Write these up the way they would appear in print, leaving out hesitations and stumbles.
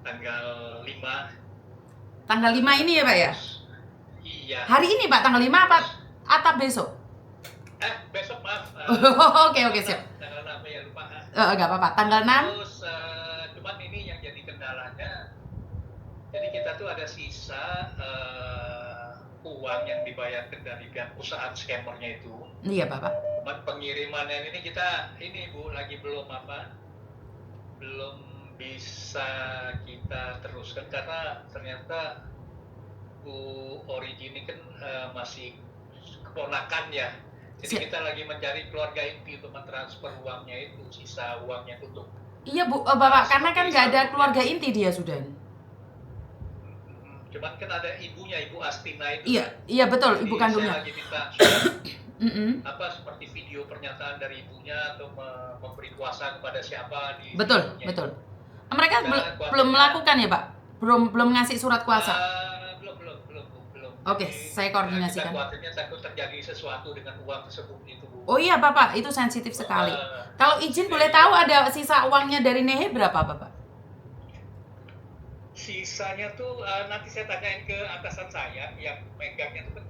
tanggal 5. Tanggal 5 ini ya Pak ya? Iya. Hari ini Pak, tanggal 5 apa atau besok? Besok maaf. Oke, siap. Tanggal 6 ya, lupa. Enggak apa-apa, tanggal 6. Terus cuman ini yang jadi kendalanya, jadi kita tuh ada sisa uang yang dibayarkan dari pihak perusahaan scammernya itu. Iya Bapak. Cuman pengirimannya ini kita Bu lagi belum bisa kita teruskan karena ternyata Bu Origi ini kan masih keponakan ya. Jadi kita lagi mencari keluarga inti untuk mentransfer uangnya itu, sisa uangnya untuk. Iya Bu, Bapak, karena kan nggak ada keluarga inti dia sudah. Cuman kan ada ibunya, Ibu Astina itu. Iya betul, ibu kandungnya. Saya lagi minta seperti video pernyataan dari ibunya atau memberi kuasa kepada siapa di. Betul. Mereka belum melakukan ya Pak? Belum ngasih surat kuasa? Belum. Oke, saya koordinasikan. Khawatirnya takut terjadi sesuatu dengan uang tersebut itu Bu. Oh iya Bapak, itu sensitif sekali. Kalau izin boleh tahu ada sisa uangnya dari Nehe berapa Bapak? Sisanya tuh nanti saya tanyain ke atasan saya yang megangnya tuh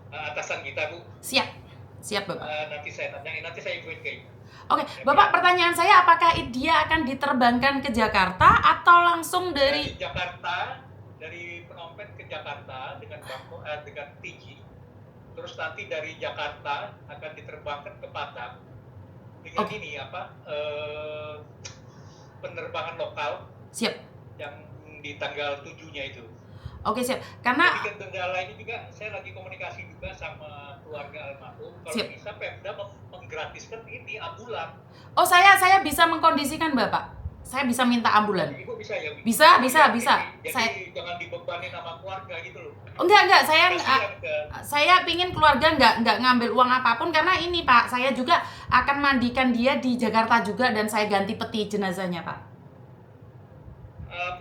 atasan kita Bu. Siap Bapak. Nanti saya tanyain, nanti saya infoin ke Ibu. Oke, Bapak, pertanyaan saya apakah dia akan diterbangkan ke Jakarta atau langsung dari Jakarta, dari Phnom Penh ke Jakarta dengan TG. Terus nanti dari Jakarta akan diterbangkan ke Padang dengan penerbangan lokal. Siap. Yang di tanggal 7-nya itu. Oke, siap. Karena jadi kendala ini juga saya lagi komunikasi juga sama keluarga almarhum. Kalau bisa Pemda menggratiskan ini ambulan. Oh, saya bisa mengkondisikan Bapak. Saya bisa minta ambulan. Ibu bisa ya? Bisa. Jadi jangan dibebani sama keluarga gitu loh. Enggak, saya pingin keluarga enggak ngambil uang apapun karena ini Pak, saya juga akan mandikan dia di Jakarta juga dan saya ganti peti jenazahnya Pak.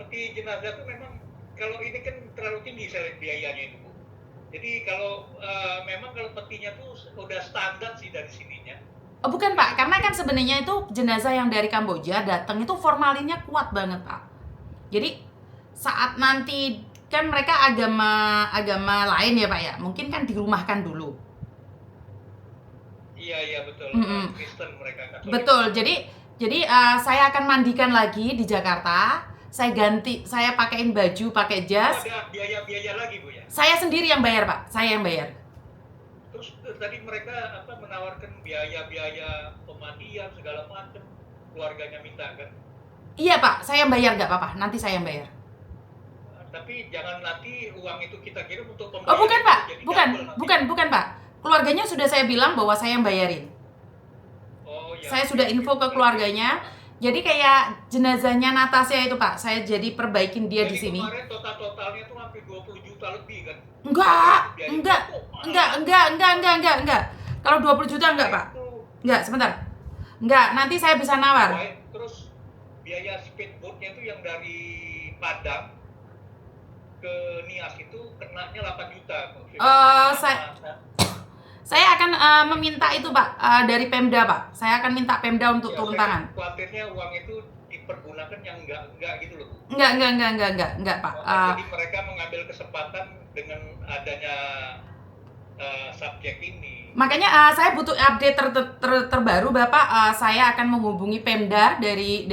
Peti jenazah itu memang kalau ini kan terlalu tinggi biayanya itu Bu. Jadi kalau memang kalau petinya tuh udah standar sih dari sininya. Oh bukan Pak, karena kan sebenarnya itu jenazah yang dari Kamboja datang itu formalinnya kuat banget Pak. Jadi saat nanti kan mereka agama lain ya Pak ya, mungkin kan dirumahkan dulu. Iya betul. Kristen mereka Katolik. Betul. Jadi saya akan mandikan lagi di Jakarta. Saya pakaiin baju, pakai jas. Ada biaya lagi Bu ya? Saya sendiri yang bayar Pak, saya yang bayar. Terus tadi mereka menawarkan biaya pemandian segala macam, keluarganya minta kan? Iya Pak, saya yang bayar, nggak apa-apa, nanti saya yang bayar. Tapi jangan nanti uang itu kita kirim untuk pembayaran. Oh bukan Pak, bukan Pak. Keluarganya sudah saya bilang bahwa saya yang bayarin. Oh iya. Saya sudah info ke keluarganya. Jadi kayak jenazahnya Natasha itu Pak, saya jadi perbaikin dia di sini. Kemarin totalnya tuh hampir 20 juta lebih kan? Enggak. Kalau 20 juta enggak Pak. Enggak, sebentar. Enggak, nanti saya bisa nawar. Terus biaya speedboatnya itu yang dari Padang ke Nias itu kenanya 8 juta. Saya akan meminta itu Pak dari Pemda Pak. Saya akan minta Pemda untuk turun tangan. Khawatirnya uang itu dipergunakan yang enggak gitu loh. Enggak Pak. Jadi mereka mengambil kesempatan dengan adanya subjek ini. Makanya saya butuh update terbaru Bapak. Saya akan menghubungi Pemda dari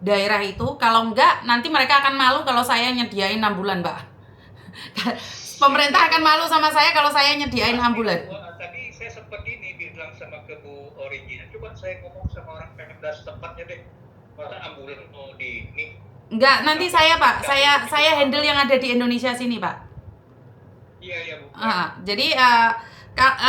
daerah itu. Kalau enggak nanti mereka akan malu kalau saya nyediain ambulan Pak. Pemerintah akan malu sama saya kalau saya nyediain ambulan. Tadi saya sempat bilang sama ke Bu Origi, coba saya ngomong sama orang Pemda setempatnya deh, mana ambulan mau di ini. Enggak, nanti saya Pak, saya handle yang ada di Indonesia sini Pak. Iya Bu. Jadi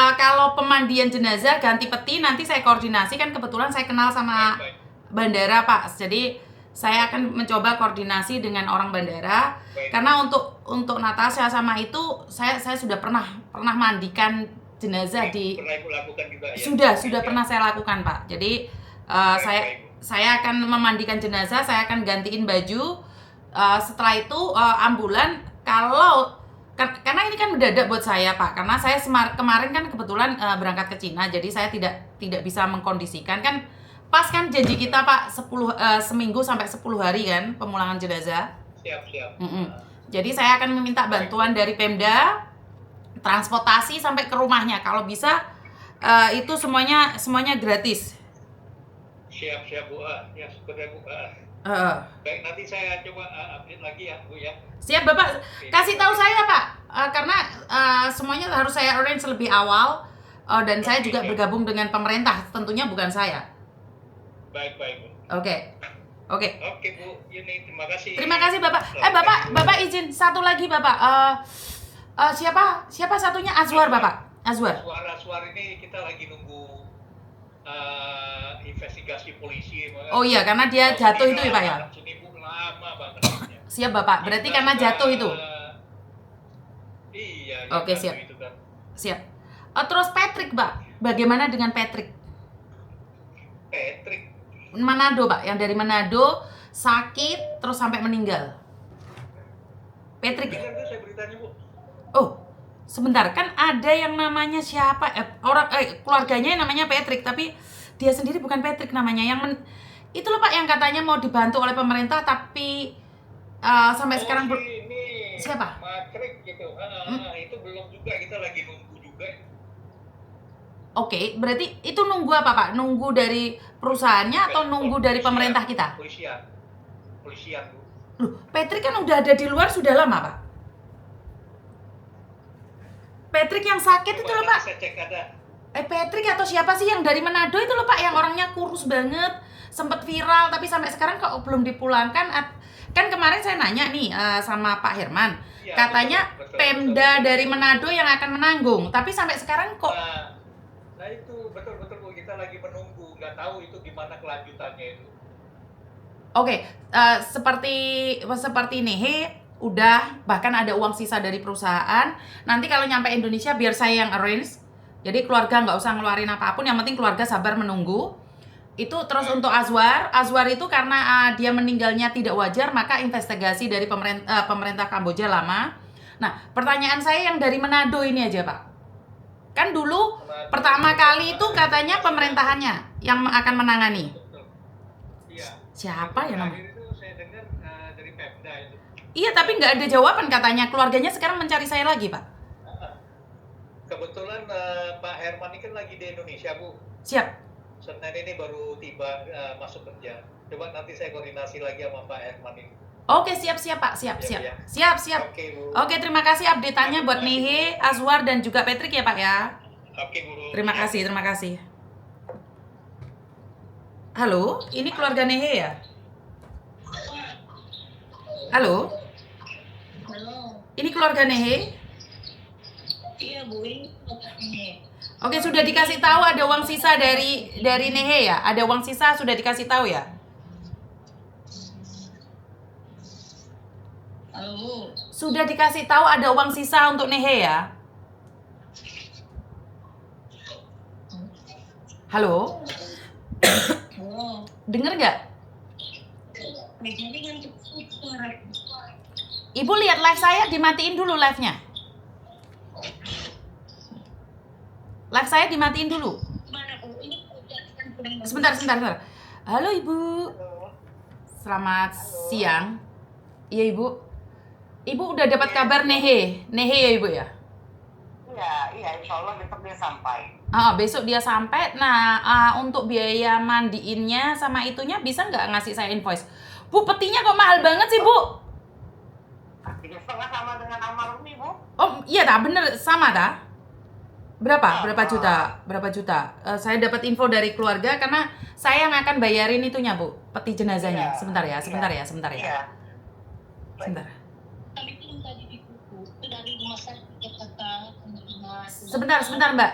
kalau pemandian jenazah ganti peti nanti saya koordinasi, kan kebetulan saya kenal sama bandara Pak. Jadi saya akan mencoba koordinasi dengan orang bandara. Karena untuk Natasha sama itu saya sudah pernah mandikan jenazah di. Pernah Ibu lakukan juga ya? Sudah pernah saya lakukan Pak. Jadi saya akan memandikan jenazah, saya akan gantiin baju. Setelah itu ambulan karena ini kan mendadak buat saya Pak, karena saya kemarin kan kebetulan berangkat ke Cina, jadi saya tidak bisa mengkondisikan kan. pas kan janji kita Pak 10 seminggu sampai 10 hari kan pemulangan jenazah. Siap. Mm-mm. Jadi saya akan meminta bantuan dari Pemda, transportasi sampai ke rumahnya. Kalau bisa itu semuanya gratis. Siap Bu. Ya syukur ya Bu. Baik, nanti saya coba update lagi ya Bu ya. Siap Bapak, kasih tahu saya Pak, karena semuanya harus saya arrange lebih awal, dan saya juga bergabung dengan pemerintah, tentunya bukan saya. Baik Bu. Oke. Oke Bu, Yuni, terima kasih. Terima kasih Bapak. Bapak izin satu lagi Bapak. Siapa satunya? Azwar Bapak. Azwar. Suara ini kita lagi nunggu investigasi polisi. Oh iya, karena dia jatuh itu ya Pak ya. Sini Bu, lama banget. Siap Bapak. Berarti karena jatuh itu. Iya. Oke, siap. Itu kan. Siap. Terus Patrick Pak, bagaimana dengan Patrick? Patrick. Manado Pak, yang dari Manado sakit terus sampai meninggal. Patrick. Benar tuh saya beritanya Bu. Oh, sebentar, kan ada yang namanya siapa? Keluarganya yang namanya Patrick, tapi dia sendiri bukan Patrick namanya. Itu loh Pak yang katanya mau dibantu oleh pemerintah, tapi sampai sekarang ini siapa? Patrick gitu. Itu belum juga, kita lagi nunggu juga. Oke, berarti itu nunggu apa Pak? Nunggu dari perusahaannya atau nunggu dari pemerintah kita? Polisian Bu. Loh, Patrick kan udah ada di luar sudah lama Pak. Patrick yang sakit itu loh Pak. Saya cek ada. Patrick atau siapa sih yang dari Manado itu loh Pak, yang orangnya kurus banget, sempat viral tapi sampai sekarang kok belum dipulangkan. Kan kemarin saya nanya nih sama Pak Herman, Ya, katanya betul, Pemda dari Manado yang akan menanggung, tapi sampai sekarang kok. Nah itu betul Bu, kita lagi menunggu, nggak tahu itu gimana kelanjutannya itu. Oke, seperti Nehe udah, bahkan ada uang sisa dari perusahaan. Nanti kalau nyampe Indonesia biar saya yang arrange. Jadi keluarga nggak usah ngeluarin apapun, yang penting keluarga sabar menunggu. Itu terus untuk Azwar itu karena dia meninggalnya tidak wajar, maka investigasi dari pemerintah Kamboja lama. Nah, pertanyaan saya yang dari Manado ini aja Pak. Kan dulu pertama kali itu katanya pemerintahannya yang akan menangani. Iya. Siapa ya namanya? Itu saya dengar dari Pemda itu. Iya, tapi nggak ada jawaban katanya. Keluarganya sekarang mencari saya lagi Pak. Kebetulan Pak Herman ini kan lagi di Indonesia Bu. Siap. Senin ini baru tiba masuk kerja. Coba nanti saya koordinasi lagi sama Pak Herman ini. Oke, siap Pak, siap. Ya. Siap. Oke Bu. Oke, terima kasih update-nya buat Nehe, Azwar dan juga Patrick ya Pak ya. Oke Bu. Terima kasih. Halo, ini keluarga Nehe ya? Halo? Ini keluarga Nehe? Iya Bu, ini Oke, sudah dikasih tahu ada uang sisa dari Nehe ya? Ada uang sisa sudah dikasih tahu ya? Halo. Sudah dikasih tahu ada uang sisa untuk Nehe ya? Halo? Halo. Dengar nggak? Jadi kan suara. Ibu lihat live saya, dimatiin dulu live-nya. Live saya dimatiin dulu. Mana Bu? Ini Sebentar. Halo Ibu. Selamat siang. Iya Ibu. Ibu udah dapat kabar Nehe ya Ibu ya? Iya, insya Allah besok dia sampai. Besok dia sampai. Nah, untuk biaya mandiinnya sama itunya bisa nggak ngasih saya invoice? Bu, petinya kok mahal banget sih Bu? 3,5 sama dengan almarhum Ibu. Oh iya dah, bener sama dah. Berapa juta? Saya dapat info dari keluarga karena saya yang akan bayarin itunya Bu, peti jenazahnya. Iya, Sebentar ya. Iya. Sebentar. Tapi itu tadi di buku itu dari rumah sakit Jakarta penerima. Sebentar Mbak,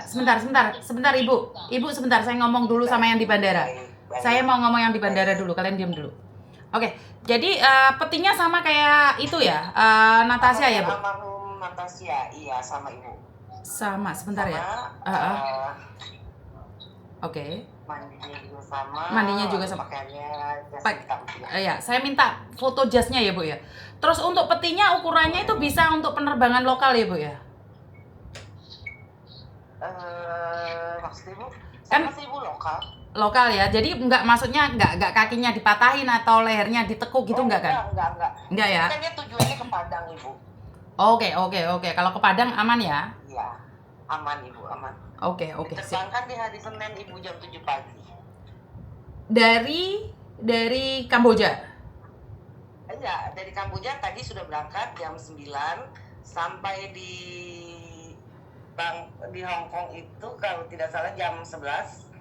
sebentar Ibu sebentar, saya ngomong dulu sama yang di bandara. Baik. Saya mau ngomong yang di bandara dulu, kalian diam dulu. Oke, jadi petinya sama kayak itu ya, Natasha ya Bu? Almarhum Natasha, iya sama Ibu. Sama, sebentar ya. Oke. Mandinya juga sama. Pakaiannya jas hitam. Ya, saya minta foto jasnya ya Bu ya. Terus untuk petinya ukurannya itu bisa untuk penerbangan lokal ya Bu ya? sih Bu. Kan- Sama sih Bu lokal. Lokal ya. Jadi maksudnya nggak kakinya dipatahin atau lehernya ditekuk gitu Oh, nggak kan? Enggak. Enggak ya. Kan dia tujuannya ke Padang Ibu. Oke. Kalau ke Padang aman ya? Iya. Aman Ibu, aman. Oke, siap. Diterbangkan di hari Senin Ibu jam 7 pagi. Dari Kamboja. Enggak, dari Kamboja tadi sudah berangkat jam 9 sampai di Hong Kong itu kalau tidak salah jam 11.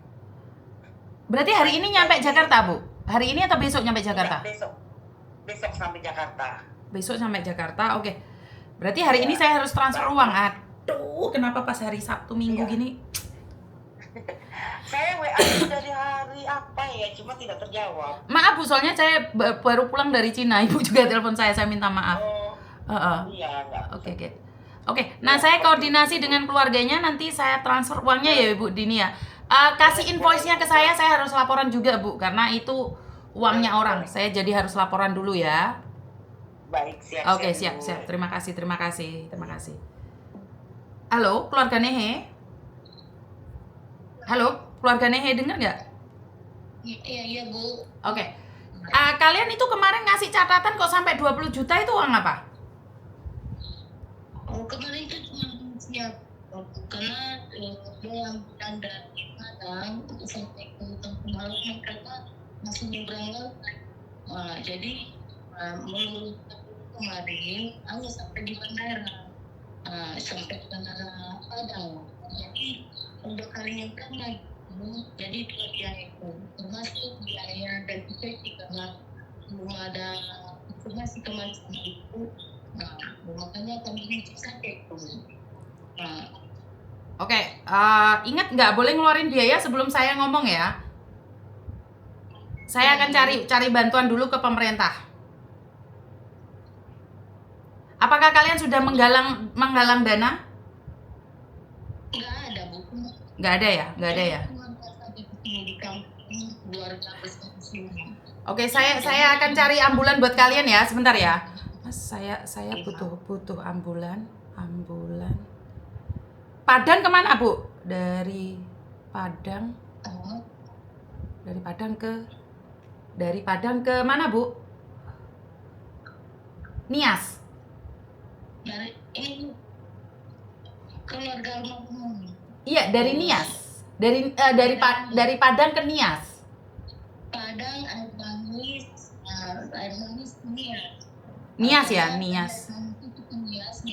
Berarti hari ini nyampe Jakarta, Bu? Hari ini atau besok nyampe Jakarta? Besok sampai Jakarta. Besok sampai Jakarta, oke. Berarti hari ini saya harus transfer uang. Aduh, kenapa pas hari Sabtu Minggu Iya. gini? Saya WA itu dari hari apa ya, cuma tidak terjawab. Maaf Bu, soalnya saya baru pulang dari Cina. Ibu juga telepon saya minta maaf. Oh, iya enggak. Oke, nah saya koordinasi dengan keluarganya, nanti saya transfer uangnya ya Ibu Dini ya. Kasih invoice-nya ke saya harus laporan juga Bu, karena itu uangnya orang. Saya jadi harus laporan dulu ya. Baik, siap. Oke, siap. Terima kasih. Halo, keluarga Nehe? Halo, keluarga Nehe dengar nggak? Iya Bu. Oke. Kalian itu kemarin ngasih catatan kok sampai 20 juta itu uang apa? Oh, kemarin itu cuma siap karena dia yang bilang dari Padang sampai ke Kampung Halaman karena masih nyebrang laut. Jadi menurut kemarin hanya sampai di bandara, sampai di bandara Padang. Jadi untuk kali yang kena jadi dia itu termasuk biaya dan juga karena belum ada informasi kemarin itu. Makanya kami ini sakit. Oke, ingat nggak boleh ngeluarin biaya sebelum saya ngomong ya. Saya akan cari bantuan dulu ke pemerintah. Apakah kalian sudah menggalang dana? Nggak ada Bu. Nggak ada ya. Di kampung luar besar sini. Oke, saya akan cari ambulan buat kalian ya, sebentar ya. Mas, saya butuh ambulan. Padang kemana Bu? Dari Padang ke mana Bu? Nias. Dari ini keluarga rumah. Iya, dari Nias. Dari Padang ke Nias. Padang, air manis Nias. Nias ya, Nias. Nias,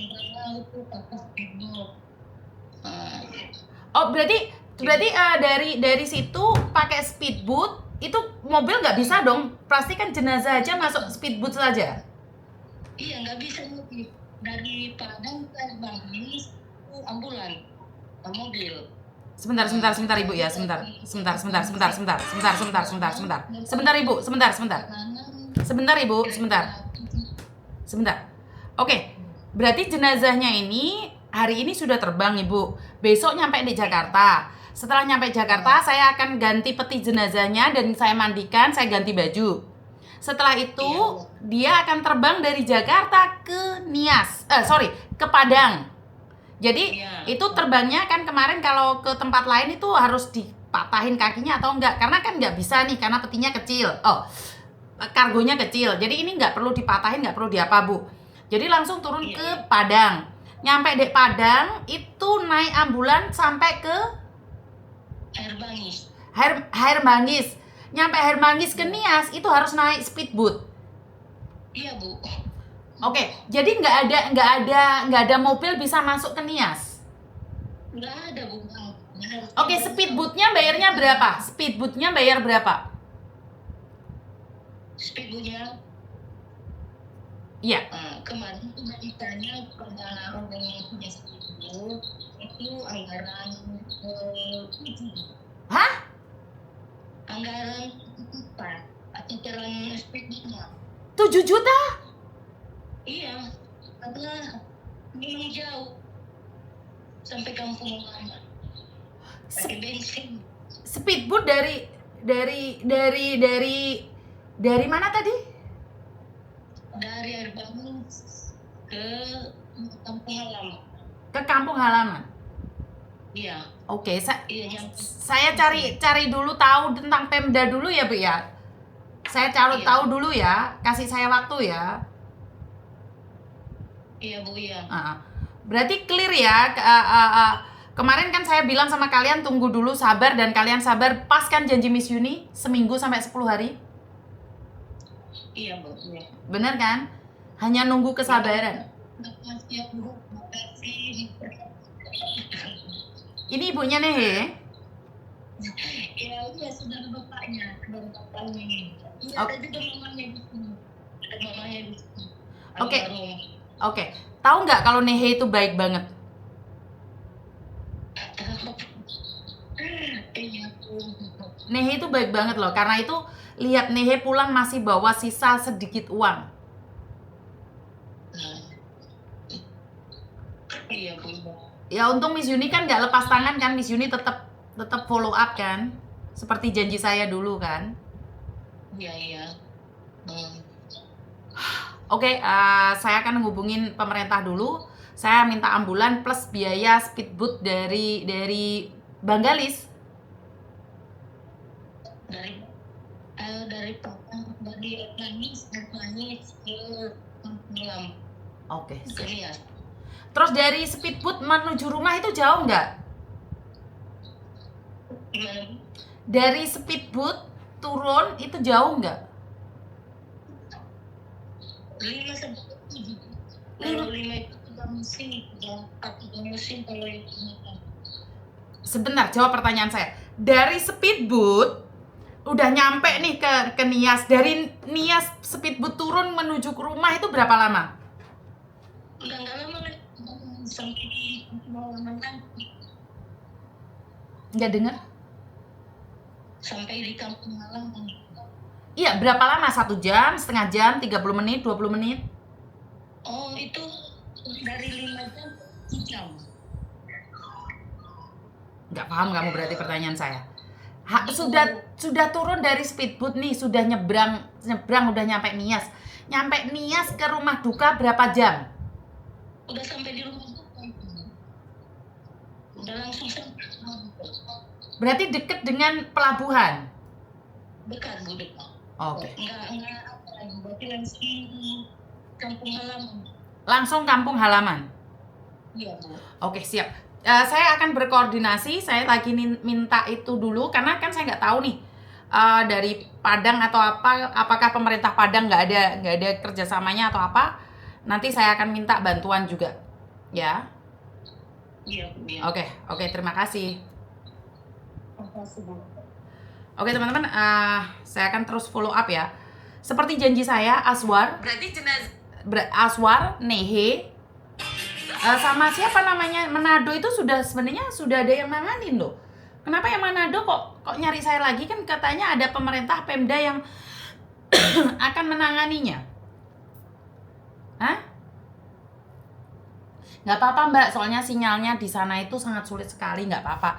Oh, berarti dari situ pakai speedboat itu mobil nggak bisa dong? Pasti kan jenazah aja masuk speedboat saja. Iya, nggak bisa lebih. Dari Padang ke air manis itu ambulan, mobil. Sebentar Ibu ya, sebentar Ibu, sebentar. Oke, berarti jenazahnya ini hari ini sudah terbang Ibu, besok nyampe di Jakarta. Setelah nyampe Jakarta, saya akan ganti peti jenazahnya dan saya mandikan, saya ganti baju. Setelah itu dia akan terbang dari Jakarta ke ke Padang. Jadi itu terbangnya kan kemarin kalau ke tempat lain itu harus dipatahin kakinya atau enggak, karena kan nggak bisa nih karena petinya kecil. Kargonya kecil. Jadi ini nggak perlu dipatahin, nggak perlu diapa Bu. Jadi langsung turun ke Padang. Nyampe di Padang itu naik ambulan sampai ke Air Bangis. Nyampe Air Bangis ke Nias itu harus naik speedboat. Iya Bu. Oke, jadi nggak ada mobil bisa masuk ke Nias. Nggak ada Bu. Oke, speedboatnya bayarnya berapa? Speedboatnya bayar berapa? Speedboatnya? Iya. Kemarin itu ditanya pada orang yang punya speedboat itu anggaran 7. Hah? Anggaran 4 aturan speedboatnya. 7 juta? Iya, karena ini jauh sampai kampung halaman. Pakai bensin. Speedboat dari mana tadi? Dari Air Bangis ke kampung halaman. Ke kampung halaman. Iya, Oke, iya yang saya cari dulu tahu tentang Pemda dulu ya, Bu ya. Saya cari Iya. tahu dulu ya, kasih saya waktu ya. iya Bu ya. Berarti clear ya. Kemarin kan saya bilang sama kalian tunggu dulu, sabar, dan kalian sabar. Pas kan janji Miss Yuni seminggu sampai 10 hari? Iya Bu. Iya. Bener kan? Hanya nunggu kesabaran. Makasih ya Bu. Makasih. Ini ibunya Nehe. Ya, iya sudah ada bapaknya, sudah ada bapaknya. Iya, Oke. ada juga mamanya di sini. Ada mamanya di sini. Oke. Almarhum. Oke. Tahu nggak kalau Nehe itu baik banget? Iya Bu. Nehe itu baik banget loh. Karena itu lihat Nehe pulang masih bawa sisa sedikit uang. Iya Bu. Ya untung Miss Yuni kan nggak lepas tangan kan. Miss Yuni tetap follow up kan. Seperti janji saya dulu kan. Iya iya. Oke, saya akan hubungin pemerintah dulu. Saya minta ambulan plus biaya speedboat dari Banggalis. Dari Papua, dari Nangis ke Malam. Oke. Ke Nias. Terus dari speedboat menuju rumah itu jauh nggak? Gimana Bu? Dari speedboat turun itu jauh nggak? 5 sampai 7. Kalau 5 itu 3 musim, 3 musim kalau itu. Sebentar, jawab pertanyaan saya. Dari speedboat udah nyampe nih ke Nias. Dari Nias speedboat turun menuju ke rumah itu berapa lama? Enggak lama lah. Sampai di Malam nanti. Nggak dengar? Sampai di Kampung Malam. Iya, berapa lama? 1 jam, setengah jam, 30 menit, 20 menit? Oh, itu dari 5 jam ke 7 jam. Nggak paham kamu berarti pertanyaan saya. Sudah turun dari speedboat nih, sudah nyebrang udah nyampe Nias. Nyampe Nias ke rumah duka berapa jam? Udah sampai di rumah duka itu. Udah langsung sampai rumah duka. Berarti deket dengan pelabuhan. Dekat Bu, dekat. Oke. Enggak apa lagi, berarti langsung di Kampung Halaman. Langsung kampung halaman. Iya Bu. Oke, siap. Saya akan berkoordinasi. Saya lagi minta itu dulu karena kan saya nggak tahu nih dari Padang atau apakah pemerintah Padang nggak ada kerjasamanya atau apa. Nanti saya akan minta bantuan juga, ya. Iya Bu. Iya. Oke, terima kasih. Makasih Bu. Oke teman-teman, saya akan terus follow up ya. Seperti janji saya, Aswar. Berarti Aswar, Nehe, sama siapa namanya Manado itu sebenarnya sudah ada yang nanganin loh. Kenapa yang Manado kok nyari saya lagi, kan katanya ada pemerintah Pemda yang akan menanganinya. Hah? Nggak apa-apa Mbak, soalnya sinyalnya di sana itu sangat sulit sekali, nggak apa-apa.